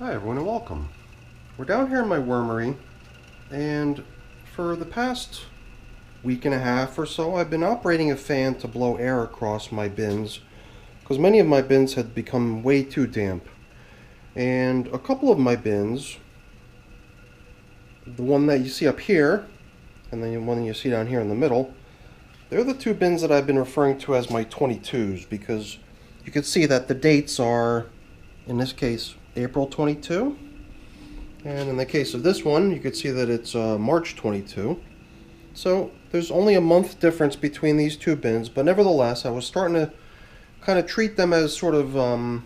Hi everyone and welcome. We're down here in my wormery, and for the past week and a half or so I've been operating a fan to blow air across my bins because many of my bins had become way too damp. And a couple of my bins, the one that you see up here and then the one you see down here in the middle, they're the two bins that I've been referring to as my 22s because you can see that the dates are, in this case, April 22, and in the case of this one you could see that it's March 22. So there's only a month difference between these two bins, but nevertheless I was starting to kind of treat them as sort of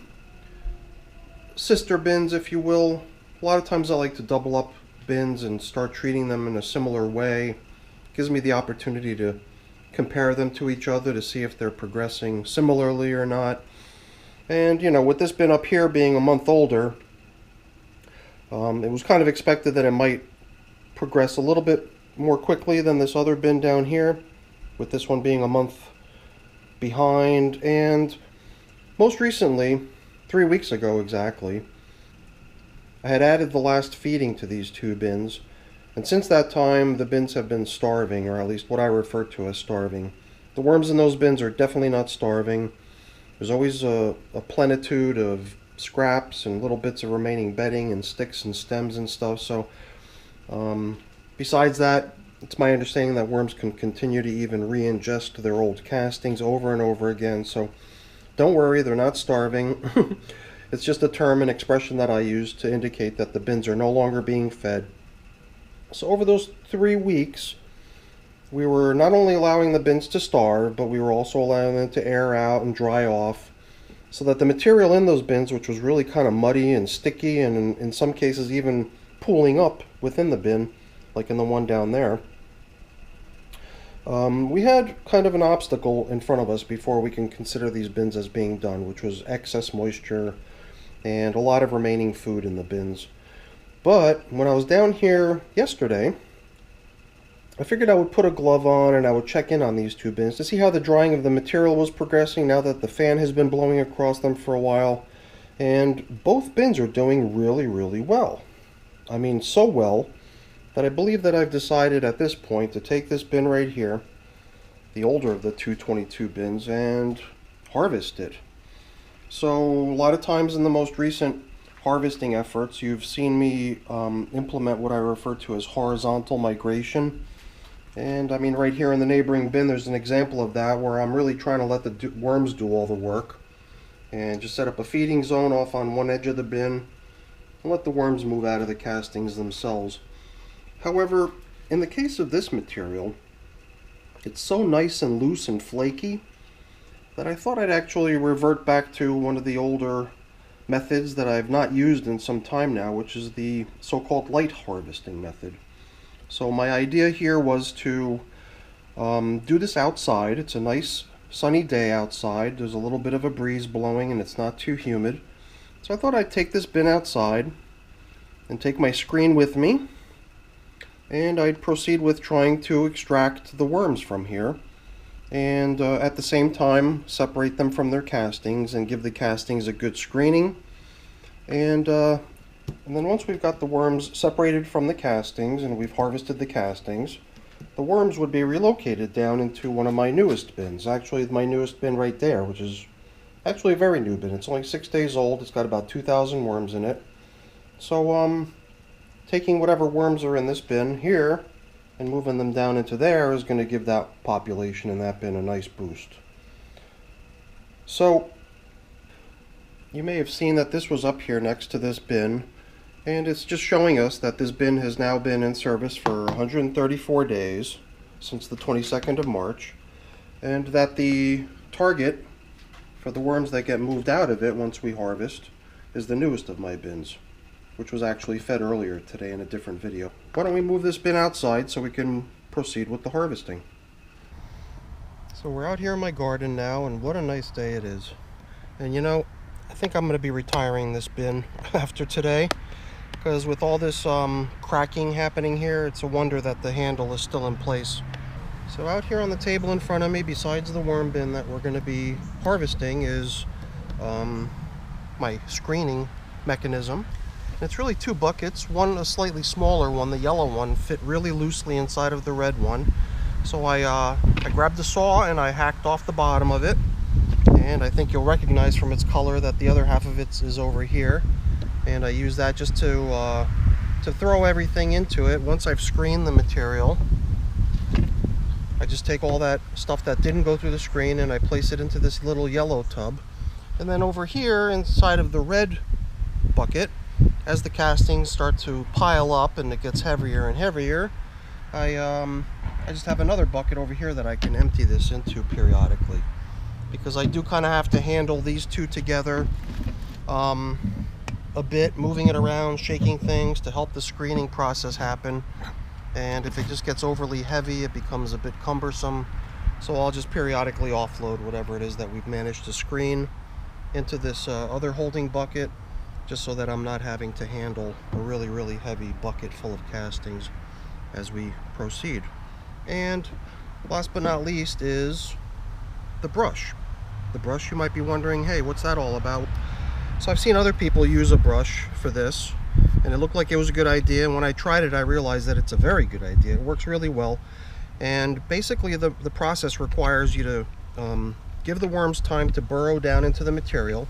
sister bins, if you will. A lot of times I like to double up bins and start treating them in a similar way. It gives me the opportunity to compare them to each other to see if they're progressing similarly or not. And, you know, with this bin up here being a month older, it was kind of expected that it might progress a little bit more quickly than this other bin down here, with this one being a month behind. And most recently, 3 weeks ago exactly, I had added the last feeding to these two bins. And since that time, the bins have been starving, or at least what I refer to as starving. The worms in those bins are definitely not starving. There's always a plenitude of scraps and little bits of remaining bedding and sticks and stems and stuff. So besides that, it's my understanding that worms can continue to even re-ingest their old castings over and over again. So don't worry, they're not starving. It's just a term and expression that I use to indicate that the bins are no longer being fed. So over those 3 weeks, we were not only allowing the bins to starve, but we were also allowing them to air out and dry off, so that the material in those bins, which was really kind of muddy and sticky and in some cases even pooling up within the bin, like in the one down there, we had kind of an obstacle in front of us before we can consider these bins as being done, which was excess moisture and a lot of remaining food in the bins. But when I was down here yesterday, I figured I would put a glove on and I would check in on these two bins to see how the drying of the material was progressing now that the fan has been blowing across them for a while. And both bins are doing really well. I mean, so well that I believe that I've decided at this point to take this bin right here, the older of the 222 bins, and harvest it. So a lot of times in the most recent harvesting efforts, you've seen me implement what I refer to as horizontal migration. And I mean, right here in the neighboring bin, there's an example of that where I'm really trying to let the worms do all the work and just set up a feeding zone off on one edge of the bin and let the worms move out of the castings themselves. However, in the case of this material, it's so nice and loose and flaky that I thought I'd actually revert back to one of the older methods that I've not used in some time now, which is the so-called light harvesting method. So my idea here was to do this outside. It's a nice sunny day outside. There's a little bit of a breeze blowing and it's not too humid. So I thought I'd take this bin outside and take my screen with me, and I'd proceed with trying to extract the worms from here, and at the same time separate them from their castings and give the castings a good screening. And then once we've got the worms separated from the castings and we've harvested the castings, the worms would be relocated down into one of my newest bins. Actually, my newest bin right there, which is actually a very new bin. It's only 6 days old. It's got about 2,000 worms in it. So taking whatever worms are in this bin here and moving them down into there is going to give that population in that bin a nice boost. So you may have seen that this was up here next to this bin, and it's just showing us that this bin has now been in service for 134 days since the 22nd of March, and that the target for the worms that get moved out of it once we harvest is the newest of my bins, which was actually fed earlier today in a different video. Why don't we move this bin outside so we can proceed with the harvesting. So we're out here in my garden now, and what a nice day it is. And you know, I think I'm going to be retiring this bin after today, because with all this cracking happening here, it's a wonder that the handle is still in place. So out here on the table in front of me, besides the worm bin that we're going to be harvesting, is my screening mechanism. It's really two buckets, one a slightly smaller one, the yellow one, fit really loosely inside of the red one. So I grabbed the saw and I hacked off the bottom of it. And I think you'll recognize from its color that the other half of it is over here. And I use that just to throw everything into it. Once I've screened the material, I just take all that stuff that didn't go through the screen and I place it into this little yellow tub. And then over here inside of the red bucket, as the castings start to pile up and it gets heavier and heavier, I just have another bucket over here that I can empty this into periodically, because I do kind of have to handle these two together a bit, moving it around, shaking things to help the screening process happen. And if it just gets overly heavy, it becomes a bit cumbersome. So I'll just periodically offload whatever it is that we've managed to screen into this other holding bucket, just so that I'm not having to handle a really, really heavy bucket full of castings as we proceed. And last but not least is the brush. The brush, you might be wondering, hey, what's that all about? So I've seen other people use a brush for this, and it looked like it was a good idea. And when I tried it, I realized that it's a very good idea. It works really well. And basically the process requires you to give the worms time to burrow down into the material,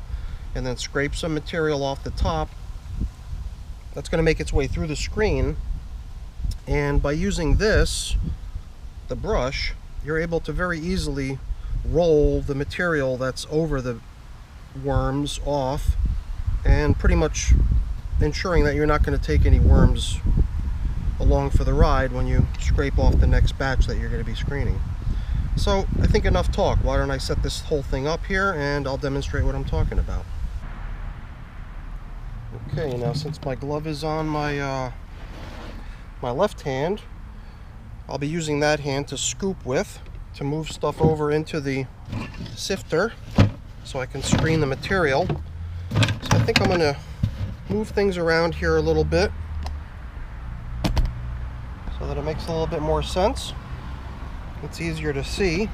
and then scrape some material off the top that's going to make its way through the screen. And by using this, the brush, you're able to very easily roll the material that's over the worms off, and pretty much ensuring that you're not going to take any worms along for the ride when you scrape off the next batch that you're going to be screening. So I think enough talk. Why don't I set this whole thing up here and I'll demonstrate what I'm talking about. Okay, now since my glove is on my my left hand, I'll be using that hand to scoop with, to move stuff over into the sifter so I can screen the material. So I think I'm going to move things around here a little bit so that it makes a little bit more sense. It's easier to see.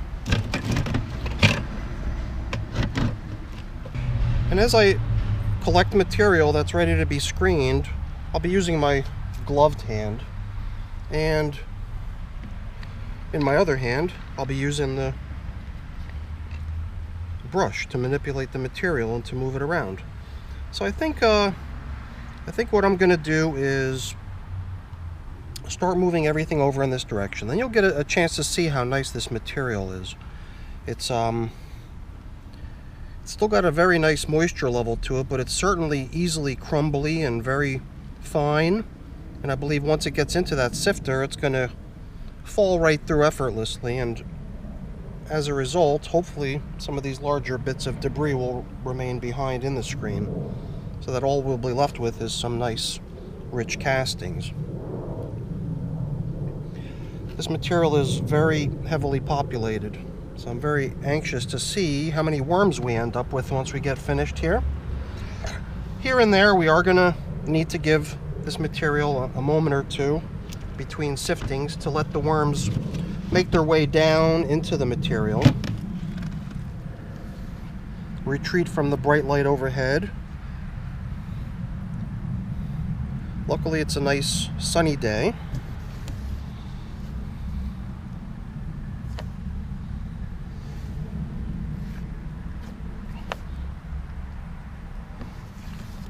And as I collect material that's ready to be screened, I'll be using my gloved hand, and in my other hand I'll be using the brush to manipulate the material and to move it around. So I think what I'm going to do is start moving everything over in this direction. Then you'll get a chance to see how nice this material is. It's still got a very nice moisture level to it, but it's certainly easily crumbly and very fine. And I believe once it gets into that sifter, it's going to fall right through effortlessly. And as a result, hopefully some of these larger bits of debris will remain behind in the screen, so that all we'll be left with is some nice rich castings. This material is very heavily populated, so I'm very anxious to see how many worms we end up with once we get finished here. Here and there we are going to need to give this material a moment or two between siftings to let the worms make their way down into the material, retreat from the bright light overhead. Luckily it's a nice sunny day.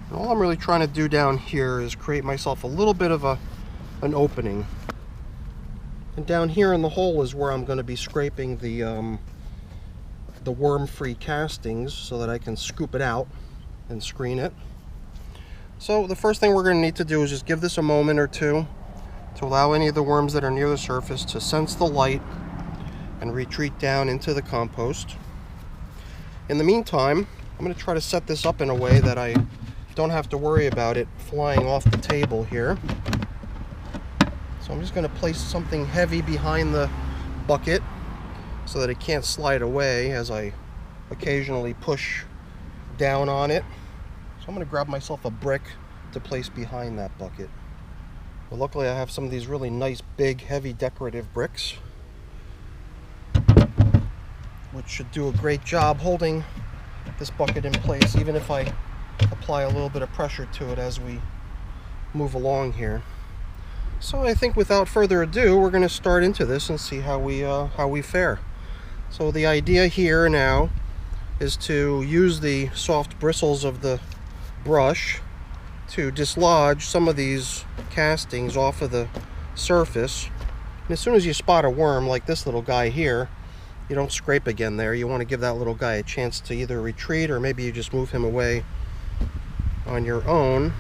And all I'm really trying to do down here is create myself a little bit of an opening. And down here in the hole is where I'm going to be scraping the worm-free castings so that I can scoop it out and screen it. So the first thing we're going to need to do is just give this a moment or two to allow any of the worms that are near the surface to sense the light and retreat down into the compost. In the meantime, I'm going to try to set this up in a way that I don't have to worry about it flying off the table here. So I'm just going to place something heavy behind the bucket so that it can't slide away as I occasionally push down on it. So I'm going to grab myself a brick to place behind that bucket. But luckily I have some of these really nice big heavy decorative bricks, which should do a great job holding this bucket in place, even if I apply a little bit of pressure to it as we move along here. So I think without further ado, we're going to start into this and see how we fare. So the idea here now is to use the soft bristles of the brush to dislodge some of these castings off of the surface. And as soon as you spot a worm like this little guy here, you don't scrape again there. You want to give that little guy a chance to either retreat, or maybe you just move him away on your own.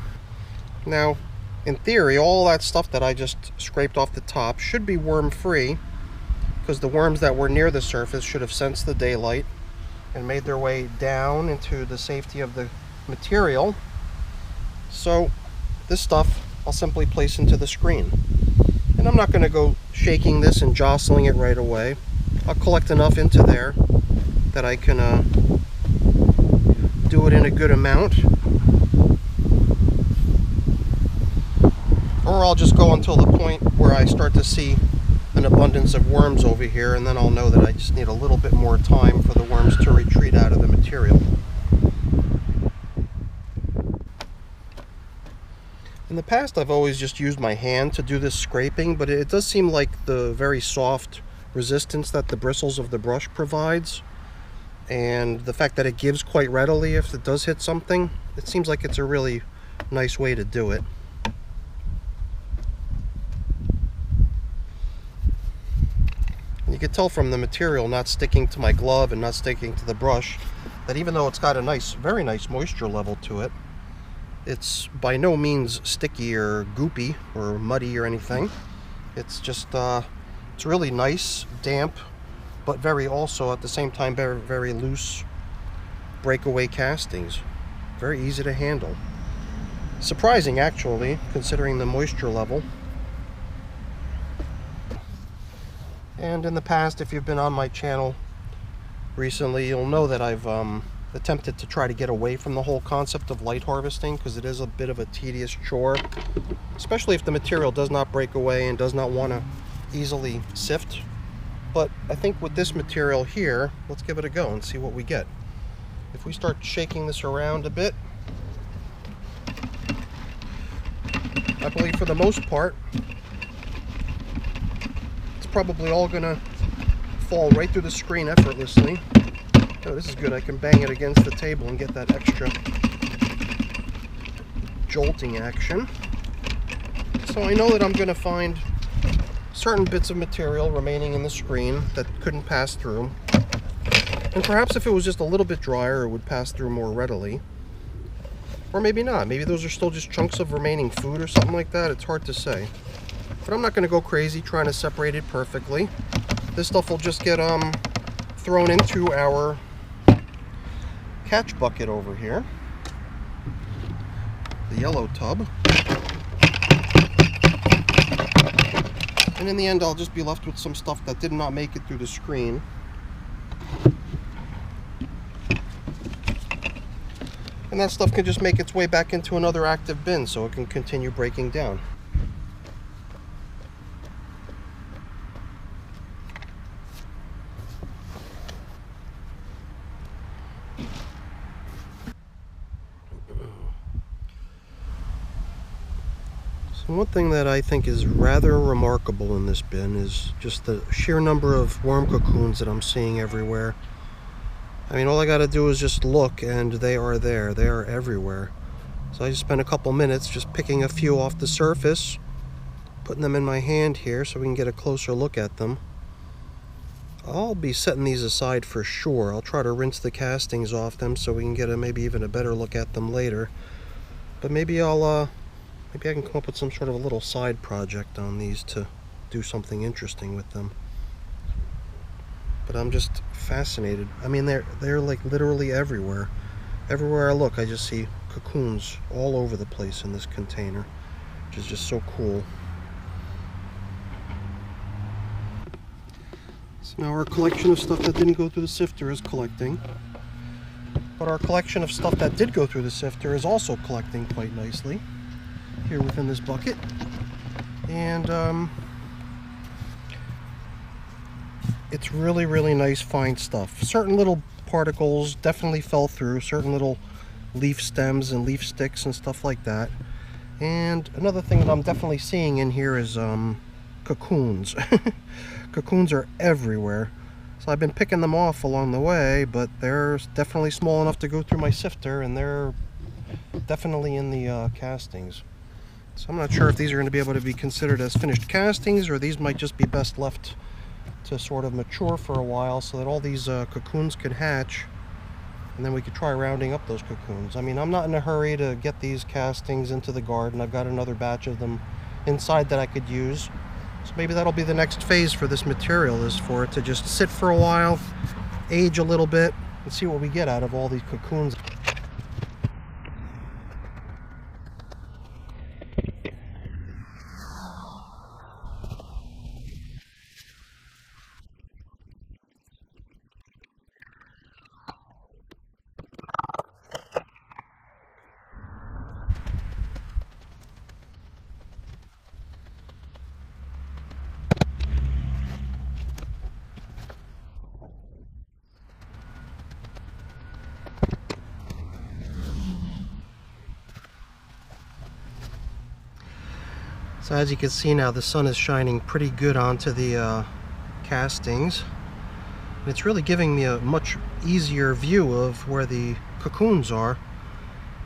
Now, in theory, all that stuff that I just scraped off the top should be worm free, because the worms that were near the surface should have sensed the daylight and made their way down into the safety of the material. So this stuff I'll simply place into the screen. And I'm not going to go shaking this and jostling it right away. I'll collect enough into there that I can do it in a good amount. Or I'll just go until the point where I start to see an abundance of worms over here, and then I'll know that I just need a little bit more time for the worms to retreat out of the material. In the past, I've always just used my hand to do this scraping, but it does seem like the very soft resistance that the bristles of the brush provides, and the fact that it gives quite readily if it does hit something, it seems like it's a really nice way to do it. You can tell from the material not sticking to my glove and not sticking to the brush that even though it's got a nice, very nice moisture level to it, it's by no means sticky or goopy or muddy or anything. It's just, it's really nice, damp, but very also at the same time very, very loose breakaway castings. Very easy to handle. Surprising actually, considering the moisture level. And in the past, if you've been on my channel recently, you'll know that I've attempted to try to get away from the whole concept of light harvesting, because it is a bit of a tedious chore, especially if the material does not break away and does not want to easily sift. But I think with this material here, let's give it a go and see what we get. If we start shaking this around a bit, I believe for the most part, probably all gonna fall right through the screen effortlessly. Oh, this is good. I can bang it against the table and get that extra jolting action. So I know that I'm gonna find certain bits of material remaining in the screen that couldn't pass through, and perhaps if it was just a little bit drier, it would pass through more readily, or maybe not. Maybe those are still just chunks of remaining food or something like that. It's hard to say. But I'm not going to go crazy trying to separate it perfectly. This stuff will just get thrown into our catch bucket over here, the yellow tub. And in the end, I'll just be left with some stuff that did not make it through the screen. And that stuff can just make its way back into another active bin so it can continue breaking down. One thing that I think is rather remarkable in this bin is just the sheer number of worm cocoons that I'm seeing everywhere. I mean, all I gotta do is just look and they are there. They are everywhere. So I just spent a couple minutes just picking a few off the surface, putting them in my hand here so we can get a closer look at them. I'll be setting these aside for sure. I'll try to rinse the castings off them so we can get maybe even a better look at them later. But maybe maybe I can come up with some sort of a little side project on these to do something interesting with them. But I'm just fascinated. I mean, they're like literally everywhere. Everywhere I look, I just see cocoons all over the place in this container, which is just so cool. So now our collection of stuff that didn't go through the sifter is collecting. But our collection of stuff that did go through the sifter is also collecting quite nicely here within this bucket. And it's really, really nice fine stuff. Certain little particles definitely fell through, certain little leaf stems and leaf sticks and stuff like that. And another thing that I'm definitely seeing in here is cocoons. Cocoons are everywhere. So I've been picking them off along the way, but they're definitely small enough to go through my sifter, and they're definitely in the castings. So I'm not sure if these are going to be able to be considered as finished castings, or these might just be best left to sort of mature for a while so that all these cocoons could hatch, and then we could try rounding up those cocoons. I mean, I'm not in a hurry to get these castings into the garden. I've got another batch of them inside that I could use. So maybe that'll be the next phase for this material, is for it to just sit for a while, age a little bit, and see what we get out of all these cocoons. So as you can see now, the sun is shining pretty good onto the castings. It's really giving me a much easier view of where the cocoons are,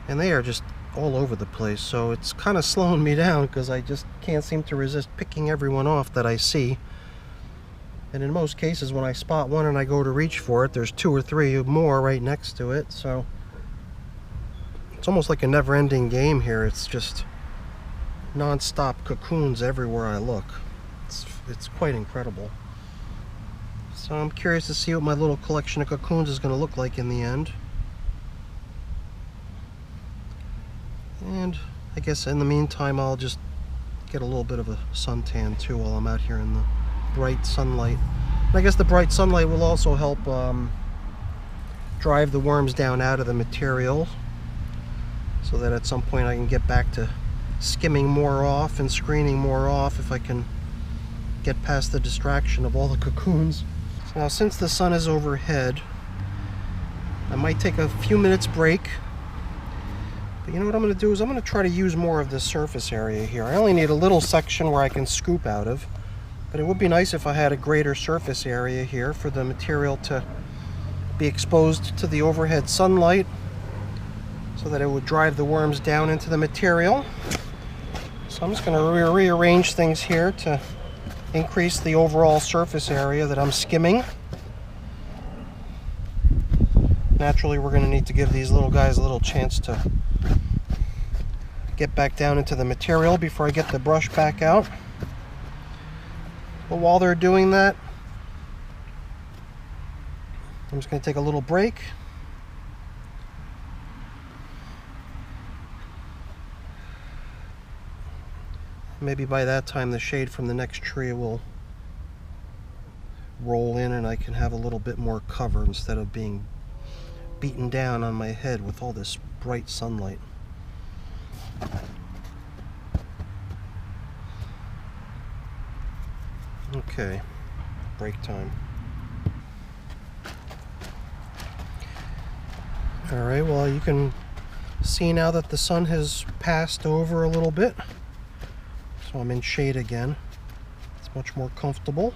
and they are just all over the place. So it's kind of slowing me down because I just can't seem to resist picking everyone off that I see. And in most cases, when I spot one and I go to reach for it, there's 2 or 3 more right next to it. So it's almost like a never-ending game here. It's just non-stop cocoons everywhere I look. It's quite incredible. So I'm curious to see what my little collection of cocoons is going to look like in the end. And I guess in the meantime I'll just get a little bit of a suntan too while I'm out here in the bright sunlight. And I guess the bright sunlight will also help drive the worms down out of the material, so that at some point I can get back to skimming more off and screening more off if I can get past the distraction of all the cocoons. So now, since the sun is overhead, I might take a few minutes break. But you know what I'm going to do is I'm going to try to use more of this surface area here. I only need a little section where I can scoop out of, but it would be nice if I had a greater surface area here for the material to be exposed to the overhead sunlight, so that it would drive the worms down into the material. So I'm just going to rearrange things here to increase the overall surface area that I'm skimming. Naturally, we're going to need to give these little guys a little chance to get back down into the material before I get the brush back out. But while they're doing that, I'm just going to take a little break. Maybe by that time the shade from the next tree will roll in and I can have a little bit more cover instead of being beaten down on my head with all this bright sunlight. Okay, break time. Alright, well, you can see now that the sun has passed over a little bit. So I'm in shade again. It's much more comfortable.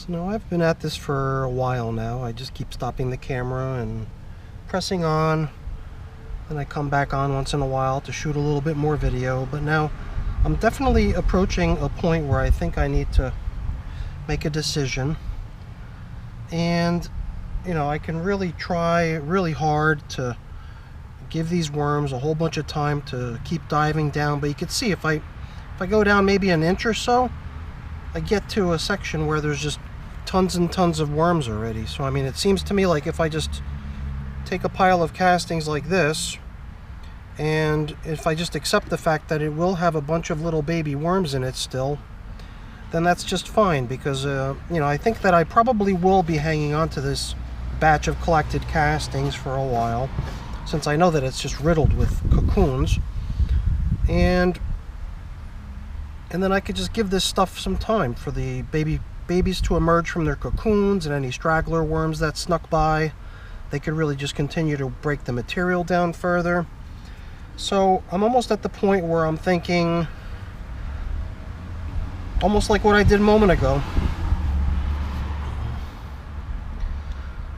No, I've been at this for a while now. I just keep stopping the camera and pressing on, then I come back on once in a while to shoot a little bit more video. But now I'm definitely approaching a point where I think I need to make a decision. And you know, I can really try really hard to give these worms a whole bunch of time to keep diving down, but you can see if I go down maybe an inch or so, I get to a section where there's just tons and tons of worms already. So I mean, it seems to me like if I just take a pile of castings like this, and if I just accept the fact that it will have a bunch of little baby worms in it still, then that's just fine, because you know, I think that I probably will be hanging on to this batch of collected castings for a while, since I know that it's just riddled with cocoons, and then I could just give this stuff some time for the babies to emerge from their cocoons, and any straggler worms that snuck by, they could really just continue to break the material down further. So I'm almost at the point where I'm thinking, almost like what I did a moment ago.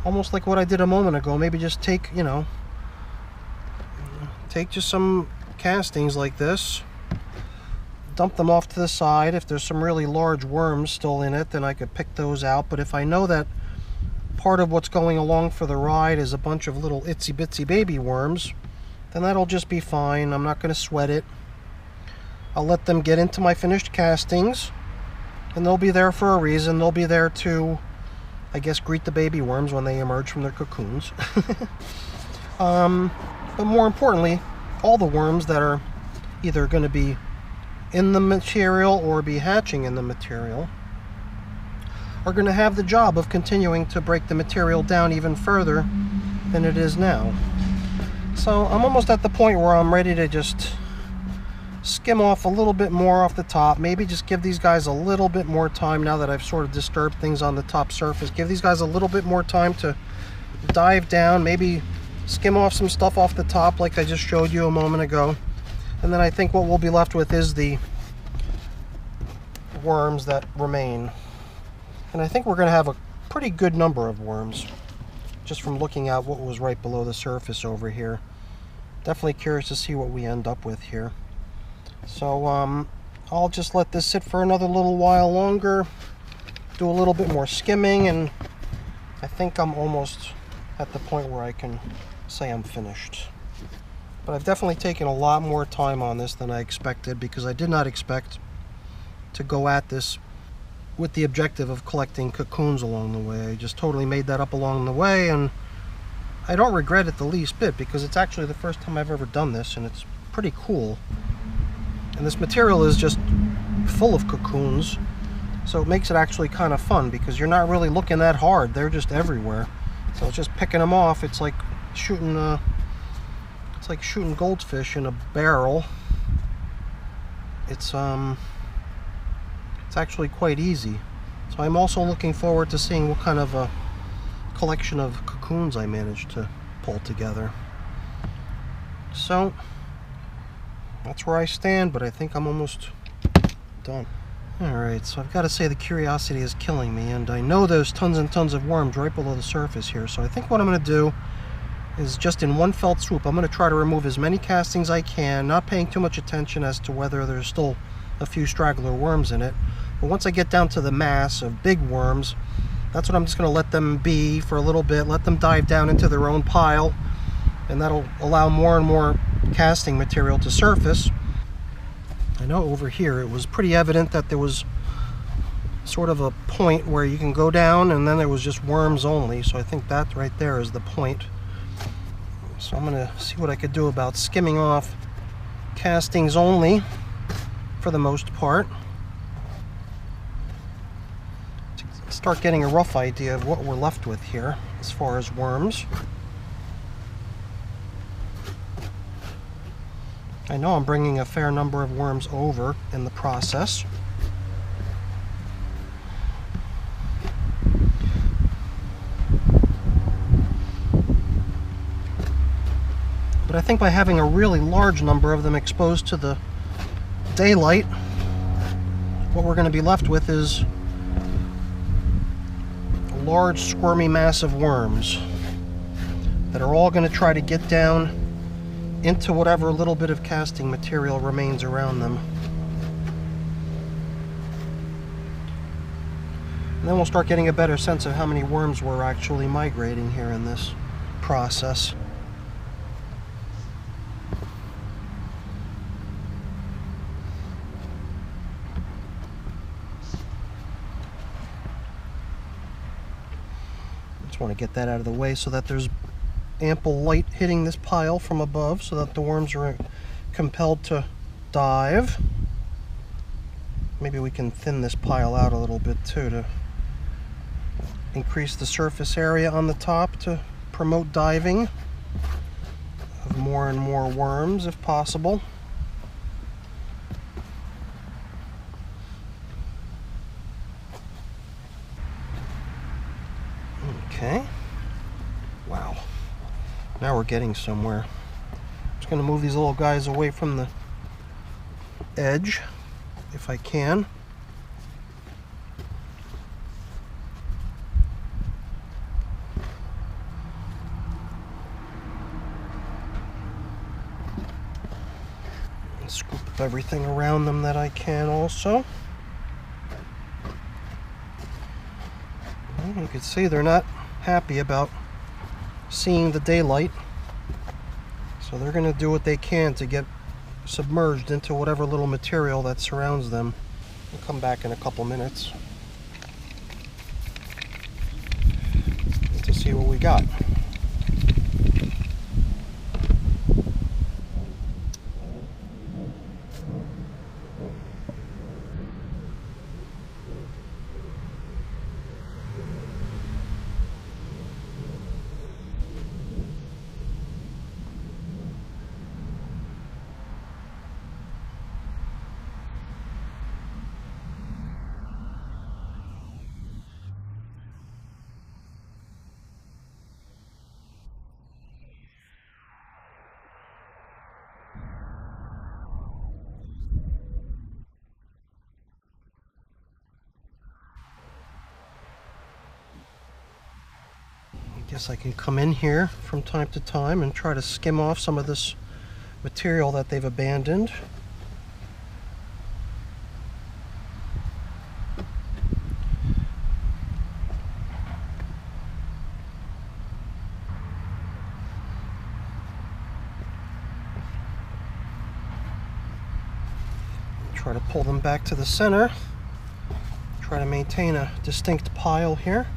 Almost like what I did a moment ago. Maybe just take, you know, take just some castings like this, dump them off to the side. If there's some really large worms still in it, then I could pick those out. But if I know that part of what's going along for the ride is a bunch of little itsy bitsy baby worms, then that'll just be fine. I'm not going to sweat it. I'll let them get into my finished castings, and they'll be there for a reason. They'll be there to, I guess, greet the baby worms when they emerge from their cocoons. But more importantly, all the worms that are either going to be in the material or be hatching in the material are going to have the job of continuing to break the material down even further than it is now. So I'm almost at the point where I'm ready to just skim off a little bit more off the top. Maybe just give these guys a little bit more time now that I've sort of disturbed things on the top surface. Give these guys a little bit more time to dive down, maybe skim off some stuff off the top like I just showed you a moment ago. And then I think what we'll be left with is the worms that remain. And I think we're going to have a pretty good number of worms, just from looking at what was right below the surface over here. Definitely curious to see what we end up with here. So I'll just let this sit for another little while longer, do a little bit more skimming, and I think I'm almost at the point where I can say I'm finished. But I've definitely taken a lot more time on this than I expected, because I did not expect to go at this with the objective of collecting cocoons along the way. I just totally made that up along the way, and I don't regret it the least bit, because it's actually the first time I've ever done this, and it's pretty cool. And this material is just full of cocoons, so it makes it actually kind of fun, because you're not really looking that hard. They're just everywhere. So it's just picking them off. It's like shooting goldfish in a barrel. It's actually quite easy. So I'm also looking forward to seeing what kind of a collection of cocoons I managed to pull together. So that's where I stand, but I think I'm almost done. Alright, so I've got to say the curiosity is killing me, and I know there's tons and tons of worms right below the surface here, so I think what I'm going to do is just in one fell swoop, I'm going to try to remove as many castings I can, not paying too much attention as to whether there's still a few straggler worms in it. But once I get down to the mass of big worms, that's what I'm just going to let them be for a little bit, let them dive down into their own pile, and that'll allow more and more casting material to surface. I know over here it was pretty evident that there was sort of a point where you can go down and then there was just worms only, so I think that right there is the point. So I'm going to see what I could do about skimming off castings only for the most part, to start getting a rough idea of what we're left with here as far as worms. I know I'm bringing a fair number of worms over in the process. But I think by having a really large number of them exposed to the daylight, what we're going to be left with is a large squirmy mass of worms that are all going to try to get down into whatever little bit of casting material remains around them. And then we'll start getting a better sense of how many worms were actually migrating here in this process. want to get that out of the way so that there's ample light hitting this pile from above so that the worms are compelled to dive. Maybe we can thin this pile out a little bit too to increase the surface area on the top to promote diving of more and more worms if possible. Okay. Wow. Now we're getting somewhere. Just going to move these little guys away from the edge if I can. And scoop up everything around them that I can also. You can see they're not happy about seeing the daylight, so they're going to do what they can to get submerged into whatever little material that surrounds them. We'll come back in a couple minutes to see what we got. Guess I can come in here from time to time and try to skim off some of this material that they've abandoned. Try to pull them back to the center. Try to maintain a distinct pile here.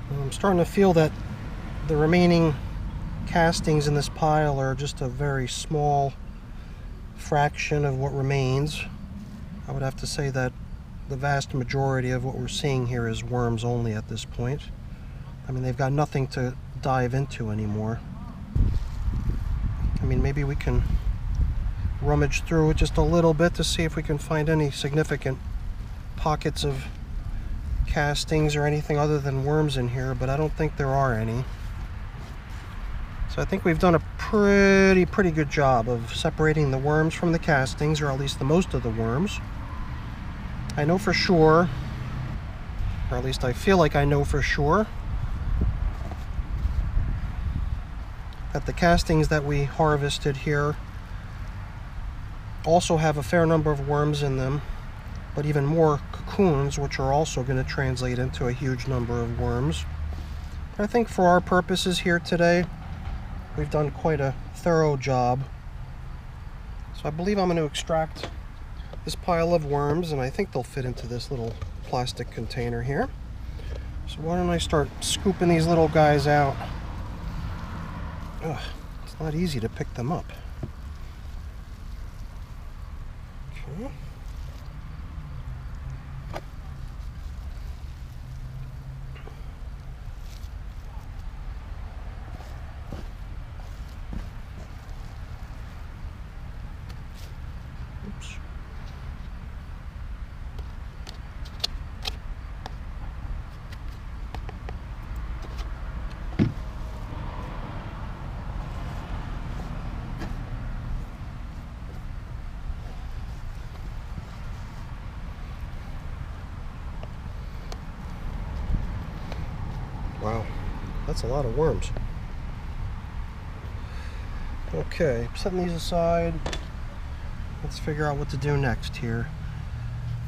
I'm starting to feel that the remaining castings in this pile are just a very small fraction of what remains. I would have to say that the vast majority of what we're seeing here is worms only at this point. I mean, they've got nothing to dive into anymore. I mean, maybe we can rummage through it just a little bit to see if we can find any significant pockets of castings or anything other than worms in here, but I don't think there are any. So I think we've done a pretty good job of separating the worms from the castings, or at least the most of the worms. I know for sure, or at least I feel like I know for sure, that the castings that we harvested here also have a fair number of worms in them, but even more cocoons, which are also going to translate into a huge number of worms. But I think for our purposes here today, we've done quite a thorough job. So I believe I'm going to extract this pile of worms, and I think they'll fit into this little plastic container here. So why don't I start scooping these little guys out? Ugh, it's not easy to pick them up. Okay. Wow, that's a lot of worms. Okay, setting these aside. Let's figure out what to do next here.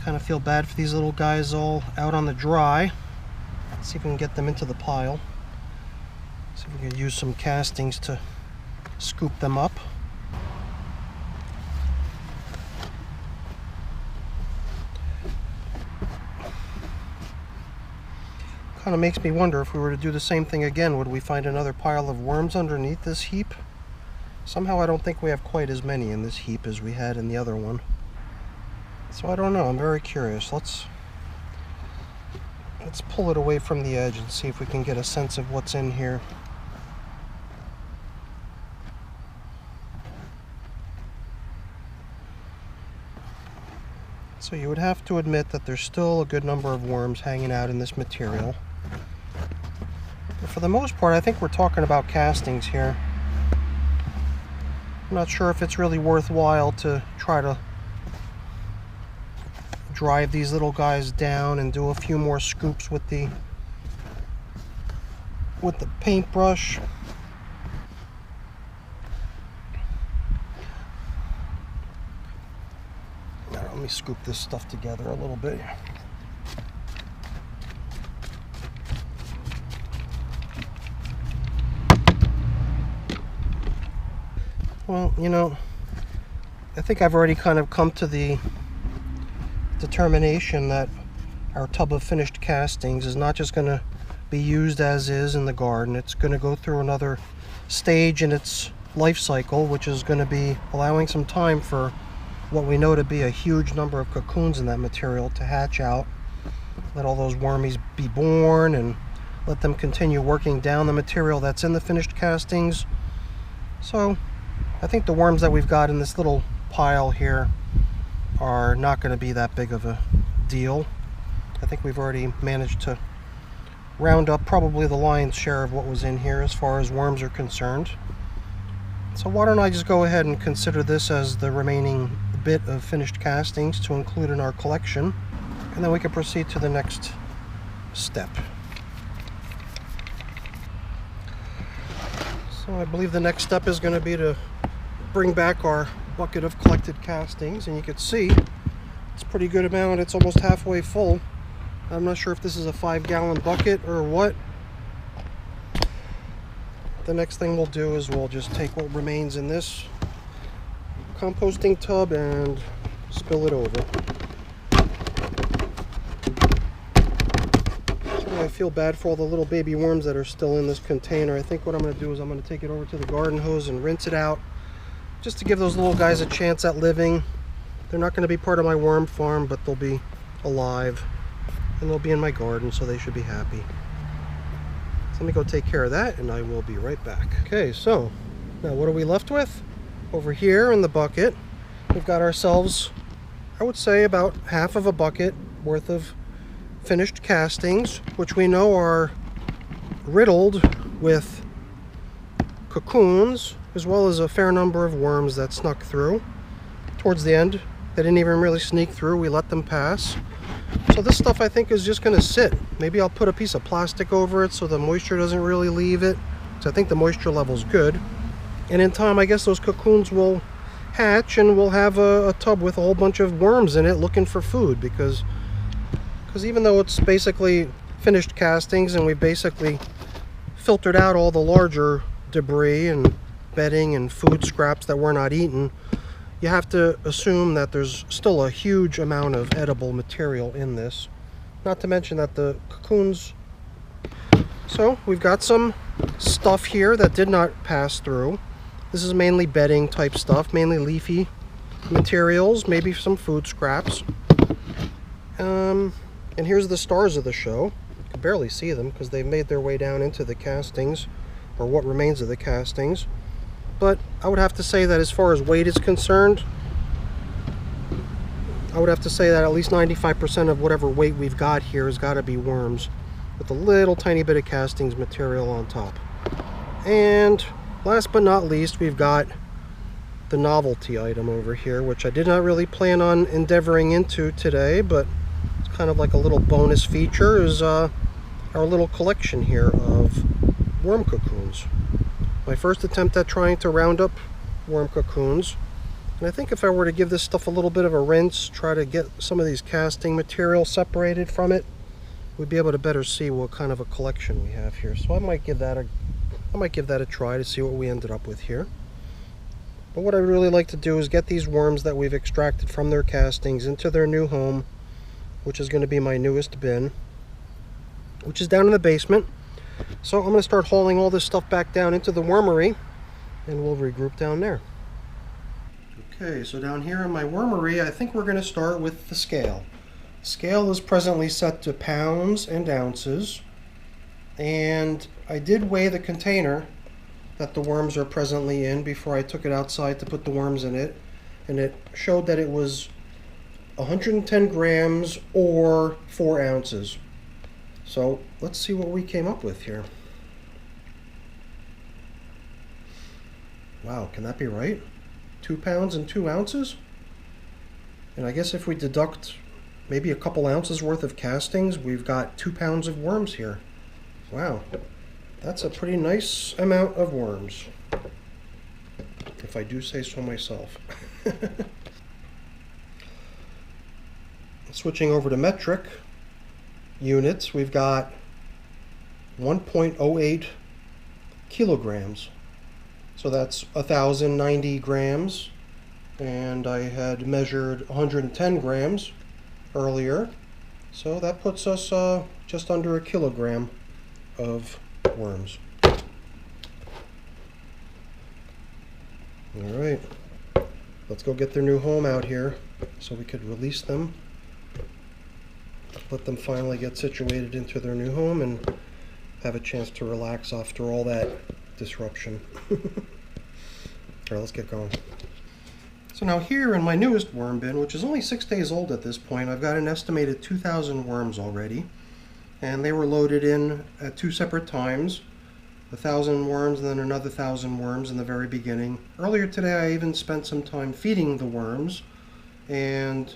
Kind of feel bad for these little guys all out on the dry. Let's see if we can get them into the pile. See if we can use some castings to scoop them up. Kind of makes me wonder, if we were to do the same thing again, would we find another pile of worms underneath this heap? Somehow I don't think we have quite as many in this heap as we had in the other one. So I don't know, I'm very curious. Let's pull it away from the edge and see if we can get a sense of what's in here. So you would have to admit that there's still a good number of worms hanging out in this material. But for the most part, I think we're talking about castings here. I'm not sure if it's really worthwhile to try to drive these little guys down and do a few more scoops with the paintbrush. Now, let me scoop this stuff together a little bit. Well, you know, I think I've already kind of come to the determination that our tub of finished castings is not just going to be used as is in the garden. It's going to go through another stage in its life cycle, which is going to be allowing some time for what we know to be a huge number of cocoons in that material to hatch out. Let all those wormies be born and let them continue working down the material that's in the finished castings. So I think the worms that we've got in this little pile here are not going to be that big of a deal. I think we've already managed to round up probably the lion's share of what was in here as far as worms are concerned. So why don't I just go ahead and consider this as the remaining bit of finished castings to include in our collection, and then we can proceed to the next step. So I believe the next step is going to be to bring back our bucket of collected castings, and you can see it's a pretty good amount. It's almost halfway full. I'm not sure if this is a 5-gallon bucket or what. The next thing we'll do is we'll just take what remains in this composting tub and spill it over. So I feel bad for all the little baby worms that are still in this container. I think what I'm going to do is I'm going to take it over to the garden hose and rinse it out, just to give those little guys a chance at living. They're not going to be part of my worm farm, but they'll be alive and they'll be in my garden, so they should be happy. So let me go take care of that and I will be right back. Okay, so now what are we left with? Over here in the bucket, we've got ourselves, I would say, about half of a bucket worth of finished castings, which we know are riddled with cocoons, as well as a fair number of worms that snuck through. Towards the end, they didn't even really sneak through, we let them pass. So this stuff I think is just going to sit. Maybe I'll put a piece of plastic over it so the moisture doesn't really leave it, because I think the moisture level's good. And in time, I guess those cocoons will hatch and we'll have a tub with a whole bunch of worms in it looking for food, because even though it's basically finished castings and we've basically filtered out all the larger debris and bedding and food scraps that we're not eating, you have to assume that there's still a huge amount of edible material in this. Not to mention that the cocoons... So we've got some stuff here that did not pass through. This is mainly bedding type stuff, mainly leafy materials, maybe some food scraps. And here's the stars of the show. You can barely see them because they've made their way down into the castings, or what remains of the castings. But I would have to say that as far as weight is concerned, I would have to say that at least 95% of whatever weight we've got here has got to be worms, with a little tiny bit of castings material on top. And last but not least, we've got the novelty item over here, which I did not really plan on endeavoring into today, but it's kind of like a little bonus feature, is our little collection here of worm cocoons. My first attempt at trying to round up worm cocoons. And I think if I were to give this stuff a little bit of a rinse, try to get some of these casting material separated from it, we'd be able to better see what kind of a collection we have here. So I might give that a try to see what we ended up with here. But what I really like to do is get these worms that we've extracted from their castings into their new home, which is going to be my newest bin, which is down in the basement. So I'm going to start hauling all this stuff back down into the wormery, and we'll regroup down there. Okay, so down here in my wormery, I think we're going to start with the scale. Scale is presently set to pounds and ounces, and I did weigh the container that the worms are presently in before I took it outside to put the worms in it, and it showed that it was 110 grams or 4 ounces. So let's see what we came up with here. Wow, can that be right? 2 pounds and 2 ounces? And I guess if we deduct maybe a couple ounces worth of castings, we've got 2 pounds of worms here. Wow, that's a pretty nice amount of worms, if I do say so myself. Switching over to metric units, we've got 1.08 kilograms. So that's 1,090 grams, and I had measured 110 grams earlier, so that puts us just under a kilogram of worms. Alright, let's go get their new home out here so we could release them, let them finally get situated into their new home and have a chance to relax after all that disruption. Alright, let's get going. So now here in my newest worm bin, which is only 6 days old at this point, I've got an estimated 2,000 worms already. And they were loaded in at 2 separate times. 1,000 worms and then another 1,000 worms in the very beginning. Earlier today I even spent some time feeding the worms. And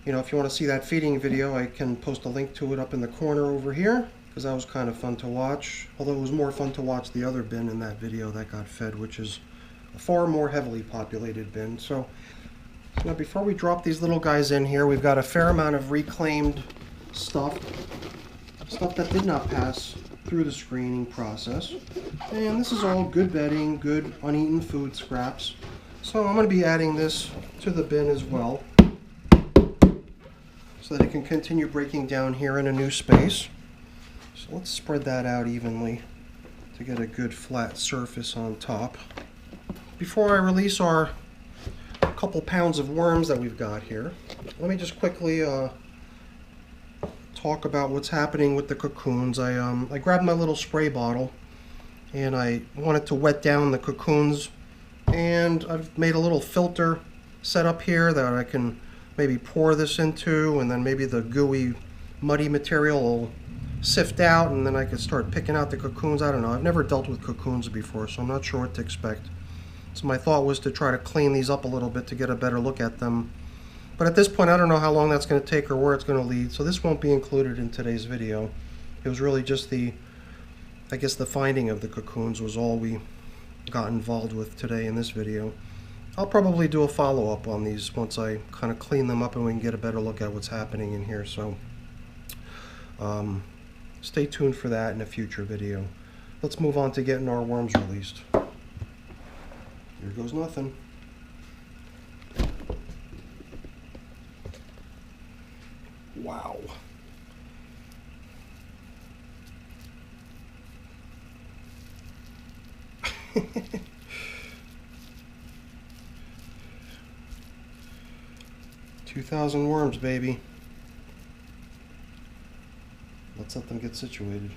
you know, if you want to see that feeding video, I can post a link to it up in the corner over here, because that was kind of fun to watch. Although it was more fun to watch the other bin in that video that got fed, which is a far more heavily populated bin. So now before we drop these little guys in here, we've got a fair amount of reclaimed stuff that did not pass through the screening process. And this is all good bedding, good uneaten food scraps. So I'm going to be adding this to the bin as well, so that it can continue breaking down here in a new space. So let's spread that out evenly to get a good flat surface on top. Before I release our couple pounds of worms that we've got here, let me just quickly talk about what's happening with the cocoons. I grabbed my little spray bottle and I wanted to wet down the cocoons, and I've made a little filter set up here that I can maybe pour this into, and then maybe the gooey muddy material will sift out, and then I can start picking out the cocoons. I don't know, I've never dealt with cocoons before, so I'm not sure what to expect. So my thought was to try to clean these up a little bit to get a better look at them. But at this point I don't know how long that's going to take or where it's going to lead, so this won't be included in today's video. It was really just I guess the finding of the cocoons was all we got involved with today in this video. I'll probably do a follow-up on these once I kind of clean them up and we can get a better look at what's happening in here. So stay tuned for that in a future video. Let's move on to getting our worms released. Here goes nothing. Wow. $2,000 worms, baby. Let's let them get situated.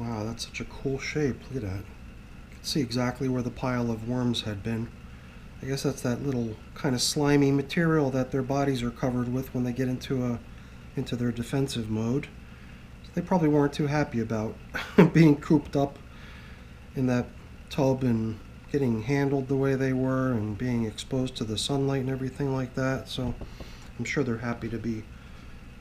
Wow, that's such a cool shape. Look at that. You can see exactly where the pile of worms had been. I guess that's that little kind of slimy material that their bodies are covered with when they get into their defensive mode. So they probably weren't too happy about being cooped up in that tub and getting handled the way they were and being exposed to the sunlight and everything like that. So I'm sure they're happy to be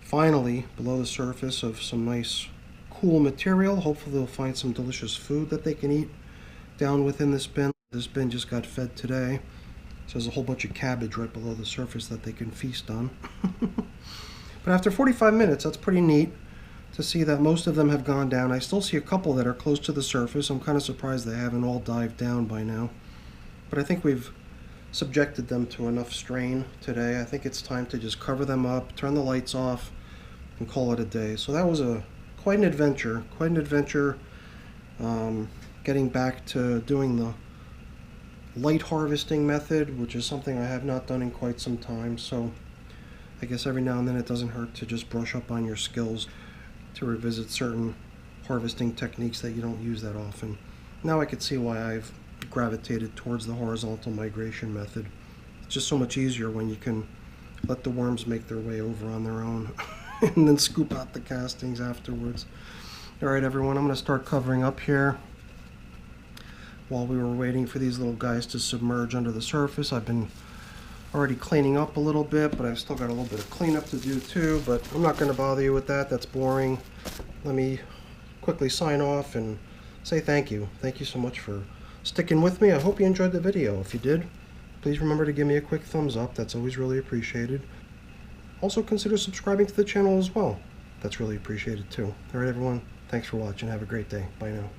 finally below the surface of some nice cool material. Hopefully they'll find some delicious food that they can eat down within this bin. This bin just got fed today. So there's a whole bunch of cabbage right below the surface that they can feast on. But after 45 minutes, that's pretty neat to see that most of them have gone down. I still see a couple that are close to the surface. I'm kind of surprised they haven't all dived down by now. But I think we've subjected them to enough strain today. I think it's time to just cover them up, turn the lights off, and call it a day. So that was quite an adventure. Getting back to doing the light harvesting method, which is something I have not done in quite some time. So I guess every now and then it doesn't hurt to just brush up on your skills, to revisit certain harvesting techniques that you don't use that often. Now I could see why I've gravitated towards the horizontal migration method. It's just so much easier when you can let the worms make their way over on their own and then scoop out the castings afterwards. Alright everyone, I'm going to start covering up here. While we were waiting for these little guys to submerge under the surface, I've been already cleaning up a little bit, but I've still got a little bit of cleanup to do too, but I'm not going to bother you with that. That's boring. Let me quickly sign off and say thank you. Thank you so much for sticking with me. I hope you enjoyed the video. If you did, please remember to give me a quick thumbs up. That's always really appreciated. Also consider subscribing to the channel as well. That's really appreciated too. Alright everyone, thanks for watching. Have a great day. Bye now.